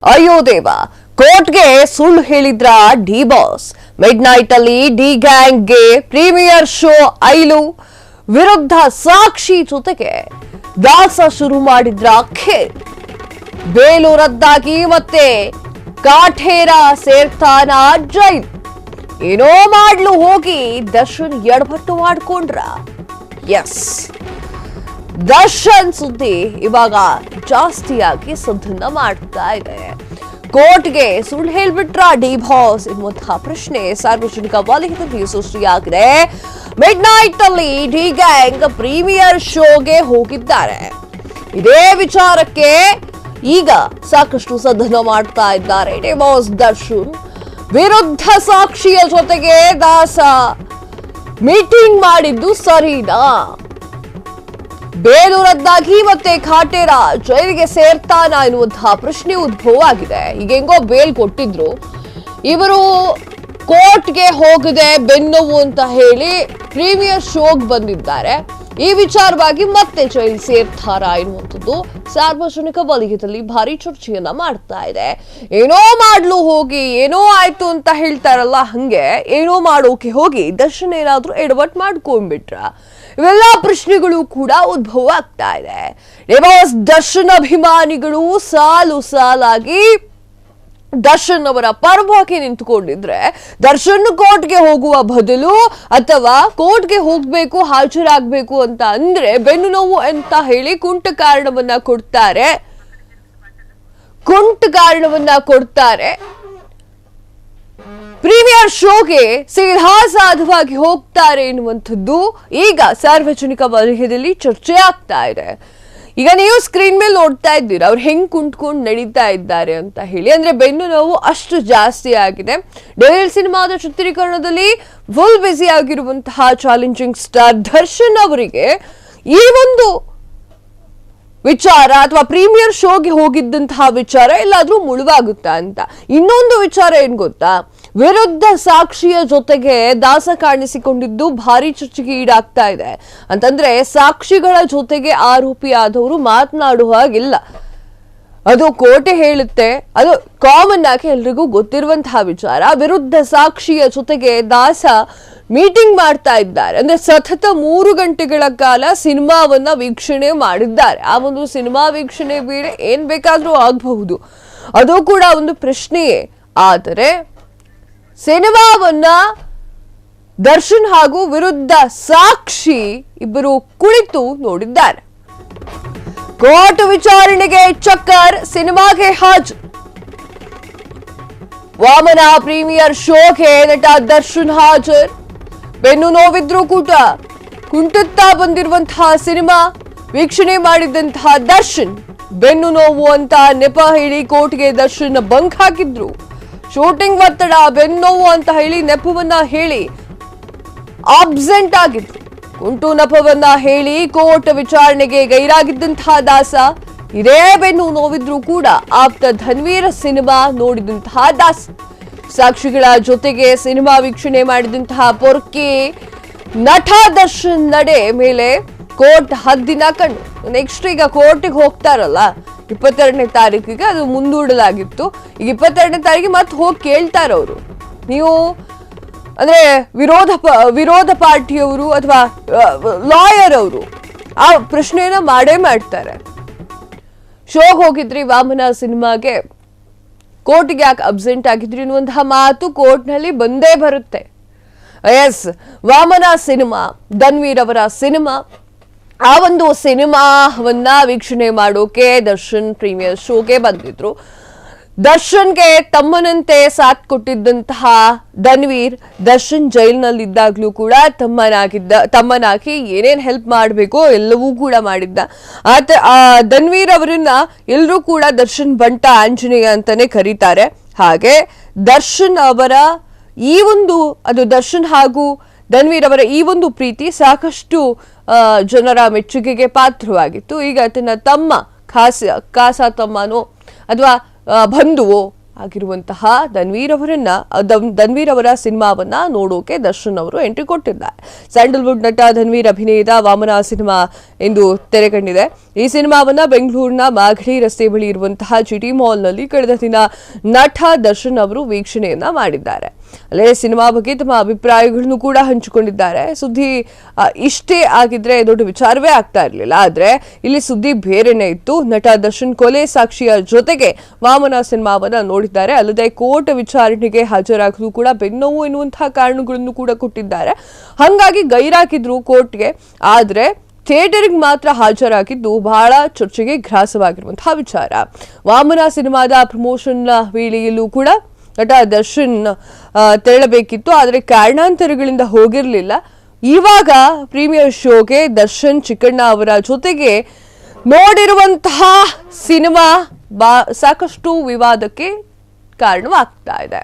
ಅಯ್ಯೋ ದೇವ, ಕೋರ್ಟ್ಗೆ ಸುಳ್ಳು ಹೇಳಿದ್ರ ಡಿ ಬಾಸ್. ಮಿಡ್ ನೈಟ್ ಅಲ್ಲಿ ಡಿ ಗ್ಯಾಂಗ್ಗೆ ಪ್ರೀಮಿಯರ್ ಶೋ ಐಲು ವಿರುದ್ಧ ಸಾಕ್ಷಿ ಜೊತೆಗೆ ದಾಸ ಶುರು ಮಾಡಿದ್ರ ಖೇಲ್. ಬೇಲು ರದ್ದಾಗಿ ಮತ್ತೆ ಕಾಠೇರ ಸೇರ್ತಾನ ಜೈಲ್. ಏನೋ ಮಾಡ್ಲು ಹೋಗಿ ದರ್ಶನ್ ಎಡಪಟ್ಟು ಮಾಡ್ಕೊಂಡ್ರ. ಎಸ್, ದರ್ಶನ್ ಸುದ್ದಿ ಇವಾಗ ಜಾಸ್ತಿಯಾಗಿ ಸುದ್ದನ್ನ ಮಾಡ್ತಾ ಇದೆ. ಕೋರ್ಟ್ಗೆ ಸುಳ್ಳು ಹೇಳ್ಬಿಟ್ರ ಡಿ ಬಾಸ್ ಎನ್ನುವಂತಹ ಪ್ರಶ್ನೆ ಸಾರ್ವಜನಿಕ ವಲಯದಲ್ಲಿ ಸೃಷ್ಟಿಯಾಗಿದೆ. ಮಿಡ್ ನೈಟ್ ಅಲ್ಲಿ ಡಿ ಗ್ಯಾಂಗ್ ಪ್ರೀಮಿಯರ್ ಶೋಗೆ ಹೋಗಿದ್ದಾರೆ. ಇದೇ ವಿಚಾರಕ್ಕೆ ಈಗ ಸಾಕಷ್ಟು ಸದ್ದನ್ನ ಮಾಡ್ತಾ ಇದ್ದಾರೆ ಡಿ ಬಾಸ್ ದರ್ಶನ್. ವಿರುದ್ಧ ಸಾಕ್ಷಿಯ ಜೊತೆಗೆ ದಾಸ ಮೀಟಿಂಗ್ ಮಾಡಿದ್ದು ಸರಿನಾ? ಬೇಲು ರದ್ದಾಗಿ ಮತ್ತೆ ಕಾಟೇರ ಜೈಲಿಗೆ ಸೇರ್ತಾನ ಎನ್ನುವಂತಹ ಪ್ರಶ್ನೆ ಉದ್ಭವ ಆಗಿದೆ. ಈಗ ಹೆಂಗೋ ಬೇಲ್ ಕೊಟ್ಟಿದ್ರು, ಇವರು ಕೋರ್ಟ್ಗೆ ಹೋಗದೆ ಬೆನ್ನೋವು ಅಂತ ಹೇಳಿ ಪ್ರೀಮಿಯರ್ ಶೋಗ್ ಬಂದಿದ್ದಾರೆ. ಈ ವಿಚಾರವಾಗಿ ಮತ್ತೆ ಜೈಲ್ ಸೇರ್ತಾರ ಎನ್ನುವಂಥದ್ದು ಸಾರ್ವಜನಿಕ ವಲಯದಲ್ಲಿ ಭಾರಿ ಚರ್ಚೆಯನ್ನ ಮಾಡ್ತಾ ಇದೆ. ಏನೋ ಮಾಡ್ಲು ಹೋಗಿ ಏನೋ ಆಯ್ತು ಅಂತ ಹೇಳ್ತಾರಲ್ಲ, ಹಂಗೆ ಏನೋ ಮಾಡೋಕೆ ಹೋಗಿ ದರ್ಶನ್ ಏನಾದ್ರೂ ಎಡವಟ್ ಮಾಡ್ಕೊಂಡ್ಬಿಟ್ರ? ಇವೆಲ್ಲ ಪ್ರಶ್ನೆಗಳು ಕೂಡ ಉದ್ಭವ ಆಗ್ತಾ ಇದೆ. ದರ್ಶನ್ ಅಭಿಮಾನಿಗಳು ಸಾಲು ಸಾಲಾಗಿ ದರ್ಶನ್ ಅವರ ಪರವಾಗಿ ನಿಂತುಕೊಂಡಿದ್ರೆ, ದರ್ಶನ್ ಕೋರ್ಟ್ಗೆ ಹೋಗುವ ಬದಲು ಅಥವಾ ಕೋರ್ಟ್ಗೆ ಹೋಗ್ಬೇಕು, ಹಾಜರಾಗಬೇಕು ಅಂತ ಅಂದ್ರೆ ಬೆನ್ನು ನೋವು ಅಂತ ಹೇಳಿ ಕುಂಟ ಕಾರಣವನ್ನ ಕೊಡ್ತಾರೆ. ಪ್ರೀಮಿಯರ್ ಶೋಗೆ ಸೀದಾ ಸಾಧುವಾಗಿ ಹೋಗ್ತಾರೆ ಎನ್ನುವಂಥದ್ದು ಈಗ ಸಾರ್ವಜನಿಕ ವಲಯದಲ್ಲಿ ಚರ್ಚೆ ಆಗ್ತಾ ಇದೆ. ಈಗ ನೀವು ಸ್ಕ್ರೀನ್ ಮೇಲೆ ನೋಡ್ತಾ ಇದ್ದೀರಾ ಅವ್ರು ಹೆಂಗ್ ಕುಂತ್ಕೊಂಡು ನಡೀತಾ ಇದ್ದಾರೆ ಅಂತ ಹೇಳಿ. ಅಂದ್ರೆ ಬೆನ್ನು ನೋವು ಅಷ್ಟು ಜಾಸ್ತಿ ಆಗಿದೆ. ಡೆವಿಲ್ ಸಿನಿಮಾದ ಚಿತ್ರೀಕರಣದಲ್ಲಿ ಫುಲ್ ಬ್ಯುಸಿ ಆಗಿರುವಂತಹ ಚಾಲೆಂಜಿಂಗ್ ಸ್ಟಾರ್ ದರ್ಶನ್ ಅವರಿಗೆ ಈ ಒಂದು ವಿಚಾರ ಅಥವಾ ಪ್ರೀಮಿಯರ್ ಶೋಗೆ ಹೋಗಿದ್ದಂತಹ ವಿಚಾರ ಎಲ್ಲಾದ್ರೂ ಮುಳುವಾಗುತ್ತಾ ಅಂತ. ಇನ್ನೊಂದು ವಿಚಾರ ಏನ್ ಗೊತ್ತಾ, ವಿರುದ್ಧ ಸಾಕ್ಷಿಯ ಜೊತೆಗೆ ದಾಸ ಕಾಣಿಸಿಕೊಂಡಿದ್ದು ಭಾರಿ ಚರ್ಚೆಗೆ ಈಡಾಗ್ತಾ ಇದೆ. ಅಂತಂದ್ರೆ ಸಾಕ್ಷಿಗಳ ಜೊತೆಗೆ ಆರೋಪಿಯಾದವರು ಮಾತನಾಡುವ ಹಾಗಿಲ್ಲ, ಅದು ಕೋರ್ಟೆ ಹೇಳುತ್ತೆ. ಅದು ಕಾಮನ್ ಆಗಿ ಎಲ್ರಿಗೂ ಗೊತ್ತಿರುವಂತಹ ವಿಚಾರ. ವಿರುದ್ಧ ಸಾಕ್ಷಿಯ ಜೊತೆಗೆ ದಾಸ ಮೀಟಿಂಗ್ ಮಾಡ್ತಾ ಇದ್ದಾರೆ. ಅಂದ್ರೆ ಸತತ 3 ಗಂಟೆಗಳ ಕಾಲ ಸಿನಿಮಾವನ್ನ ವೀಕ್ಷಣೆ ಮಾಡಿದ್ದಾರೆ. ಆ ಒಂದು ಸಿನಿಮಾ ವೀಕ್ಷಣೆ ಬೇರೆ ಏನ್ ಬೇಕಾದ್ರೂ ಆಗಬಹುದು, ಅದು ಕೂಡ ಒಂದು ಪ್ರಶ್ನೆಯೇ. ಆದರೆ ಸಿನಿಮಾವನ್ನ ದರ್ಶನ್ ಹಾಗೂ ವಿರುದ್ಧ ಸಾಕ್ಷಿ ಇಬ್ಬರು ಕುಳಿತು ನೋಡಿದ್ದಾರೆ. ಕೋರ್ಟ್ ವಿಚಾರಣೆಗೆ ಚಕ್ಕರ್, ಸಿನಿಮಾಗೆ ಹಾಜರು. ವಾಮನ ಪ್ರೀಮಿಯರ್ ಶೋಗೆ ನಟ ದರ್ಶನ್ ಹಾಜರ್. ಬೆನ್ನು ನೋವಿದ್ರು ಕೂಡ ಕುಂಟುತ್ತಾ ಬಂದಿರುವಂತಹ ಸಿನಿಮಾ ವೀಕ್ಷಣೆ ಮಾಡಿದಂತಹ ದರ್ಶನ್ ಬೆನ್ನು ನೋವು ಅಂತ ನೆಪ ಹೇಳಿ ಕೋರ್ಟ್ಗೆ ದರ್ಶನ್ ಬಂಕ್ ಹಾಕಿದ್ರು. ಶೂಟಿಂಗ್ ಒತ್ತಡ, ಬೆನ್ನು ನೋವು ಅಂತ ಹೇಳಿ ನೆಪವನ್ನ ಹೇಳಿ ಆಬ್ಸೆಂಟ್ ಆಗಿದ್ರು. ಕುಂಟು ನೆಪವನ್ನ ಹೇಳಿ ಕೋರ್ಟ್ ವಿಚಾರಣೆಗೆ ಗೈರಾಗಿದ್ದಂತಹ ದಾಸ, ಇದೇ ಬೆನ್ನು ನೋವಿದ್ರು ಕೂಡ ಆಪ್ತ ಧನ್ವೀರ್ ಸಿನಿಮಾ ನೋಡಿದಂತಹ ದಾಸ, ಸಾಕ್ಷಿಗಳ ಜೊತೆಗೆ ಸಿನಿಮಾ ವೀಕ್ಷಣೆ ಮಾಡಿದಂತಹ ಪೊರ್ಕಿ ನಟ ದರ್ಶನ್ ನಡೆ ಮೇಲೆ ಕೋರ್ಟ್ ಹದ್ದಿನ ಕಣ್ಣು. ನೆಕ್ಸ್ಟ್ ಈಗ ಕೋರ್ಟಿಗೆ ಹೋಗ್ತಾರಲ್ಲ 22ನೇ ತಾರೀಕಿಗೆ, ಅದು ಮುಂದೂಡಲಾಗಿತ್ತು. ಈಗ 22ನೇ ತಾರೀಕಿಗೆ ಮತ್ತೆ ಹೋಗಿ ಕೇಳ್ತಾರ ಅವರು. ನೀವು ಅಂದ್ರೆ ವಿರೋಧ ಪಾರ್ಟಿಯವರು ಅಥವಾ ಲಾಯರ್ ಅವರು ಆ ಪ್ರಶ್ನೆಯನ್ನ ಮಾಡೇ ಮಾಡ್ತಾರೆ. ಶೋಗೆ ಹೋಗಿದ್ರಿ ವಾಮನ ಸಿನಿಮಾಗೆ, ಕೋರ್ಟ್ಗೆ ಯಾಕೆ ಅಬ್ಸೆಂಟ್ ಆಗಿದ್ರಿ ಅನ್ನುವಂತಹ ಮಾತು ಕೋರ್ಟ್ನಲ್ಲಿ ಬಂದೇ ಬರುತ್ತೆ. ಎಸ್, ವಾಮನ ಸಿನಿಮಾ ಧನ್ವೀರ್ ಅವರ ಸಿನಿಮಾ. ಆ ಒಂದು ಸಿನಿಮಾವನ್ನ ವೀಕ್ಷಣೆ ಮಾಡೋಕೆ ದರ್ಶನ್ ಪ್ರೀಮಿಯರ್ ಶೋಗೆ ಬಂದಿದ್ರು. ದರ್ಶನ್ಗೆ ತಮ್ಮನಂತೆ ಸಾಥ್ ಕೊಟ್ಟಿದ್ದಂತಹ ಧನ್ವೀರ್ ದರ್ಶನ್ ಜೈಲ್ನಲ್ಲಿದ್ದಾಗ್ಲೂ ಕೂಡ ತಮ್ಮನಾಗಿ ಏನೇನ್ ಹೆಲ್ಪ್ ಮಾಡಬೇಕೋ ಎಲ್ಲವೂ ಕೂಡ ಮಾಡಿದ್ದ. ಧನ್ವೀರ್ ಅವರನ್ನ ಎಲ್ಲರೂ ಕೂಡ ದರ್ಶನ್ ಬಂಟ ಆಂಜನೇಯ ಅಂತಾನೆ ಕರೀತಾರೆ. ಹಾಗೆ ದರ್ಶನ್ ಅವರ ಈ ಒಂದು ದರ್ಶನ್ ಹಾಗೂ ಧನ್ವೀರ್ ಅವರ ಈ ಒಂದು ಪ್ರೀತಿ ಸಾಕಷ್ಟು ಜನರ ಮೆಚ್ಚುಗೆಗೆ ಪಾತ್ರವಾಗಿತ್ತು. ಈಗ ತನ್ನ ತಮ್ಮ ಖಾಸ ತಮ್ಮನೋ ಅಥವಾ ಬಂಧುವೋ ಆಗಿರುವಂತಹ ಧನ್ವೀರ್ ಅವರ ಸಿನಿಮಾವನ್ನ ನೋಡೋಕೆ ದರ್ಶನ್ ಅವರು ಎಂಟ್ರಿ ಕೊಟ್ಟಿದ್ದಾರೆ. ಸ್ಯಾಂಡಲ್ವುಡ್ ನಟ ಧನ್ವೀರ್ ಅಭಿನಯದ ವಾಮನ ಸಿನಿಮಾ ಎಂದು ತೆರೆ ಕಂಡಿದೆ. ಈ ಸಿನಿಮಾವನ್ನ ಬೆಂಗಳೂರಿನ ಮಾಗಡಿ ರಸ್ತೆ ಬಳಿ ಇರುವಂತಹ ಜಿಟಿ ಮಾಲ್ನಲ್ಲಿ ಕಳೆದ ದಿನ ನಟ ದರ್ಶನ್ ಅವರು ವೀಕ್ಷಣೆಯನ್ನ ಮಾಡಿದ್ದಾರೆ. ಅಲ್ಲೇ ಸಿನಿಮಾ ಬಗ್ಗೆ ತಮ್ಮ ಅಭಿಪ್ರಾಯಗಳನ್ನು ಕೂಡ ಹಂಚಿಕೊಂಡಿದ್ದಾರೆ. ಸುದ್ದಿ ಇಷ್ಟೇ ಆಗಿದ್ರೆ ದೊಡ್ಡ ವಿಚಾರವೇ ಆಗ್ತಾ ಇರಲಿಲ್ಲ. ಆದ್ರೆ ಇಲ್ಲಿ ಸುದ್ದಿ ಬೇರೆನೇ ಇತ್ತು. ನಟ ದರ್ಶನ್ ಕೊಲೆ ಸಾಕ್ಷಿಯ ಜೊತೆಗೆ ವಾಮನ ಸಿನಿಮಾವನ್ನ ನೋಡಿದ್ದಾರೆ. ಅಲ್ಲದೆ ಕೋರ್ಟ್ ವಿಚಾರಣೆಗೆ ಹಾಜರಾಗಲು ಕೂಡ ಬೆನ್ನೋವು ಎನ್ನುವಂತಹ ಕಾರಣಗಳನ್ನು ಕೂಡ ಕೊಟ್ಟಿದ್ದಾರೆ. ಹಾಗಾಗಿ ಗೈರಾಕಿದ್ರು ಕೋರ್ಟ್ಗೆ. ಆದ್ರೆ ಥಿಯೇಟರ್ಗೆ ಮಾತ್ರ ಹಾಜರಾಗಿದ್ದು ಬಹಳ ಚರ್ಚೆಗೆ ಗ್ರಾಸವಾಗಿರುವಂತಹ ವಿಚಾರ. ವಾಮನ ಸಿನಿಮಾದ ಪ್ರಮೋಷನ್ ವೇಳೆಯಲ್ಲೂ ಕೂಡ ನಟ ದರ್ಶನ್ ತೆರಳಬೇಕಿತ್ತು, ಆದರೆ ಕಾರಣಾಂತರಗಳಿಂದ ಹೋಗಿರಲಿಲ್ಲ. ಇವಾಗ ಪ್ರೀಮಿಯರ್ ಶೋಗೆ ದರ್ಶನ್ ಚಿಕ್ಕಣ್ಣ ಅವರ ಜೊತೆಗೆ ನೋಡಿರುವಂತಹ ಸಿನಿಮಾ ಸಾಕಷ್ಟು ವಿವಾದಕ್ಕೆ ಕಾರಣವಾಗ್ತಾ ಇದೆ.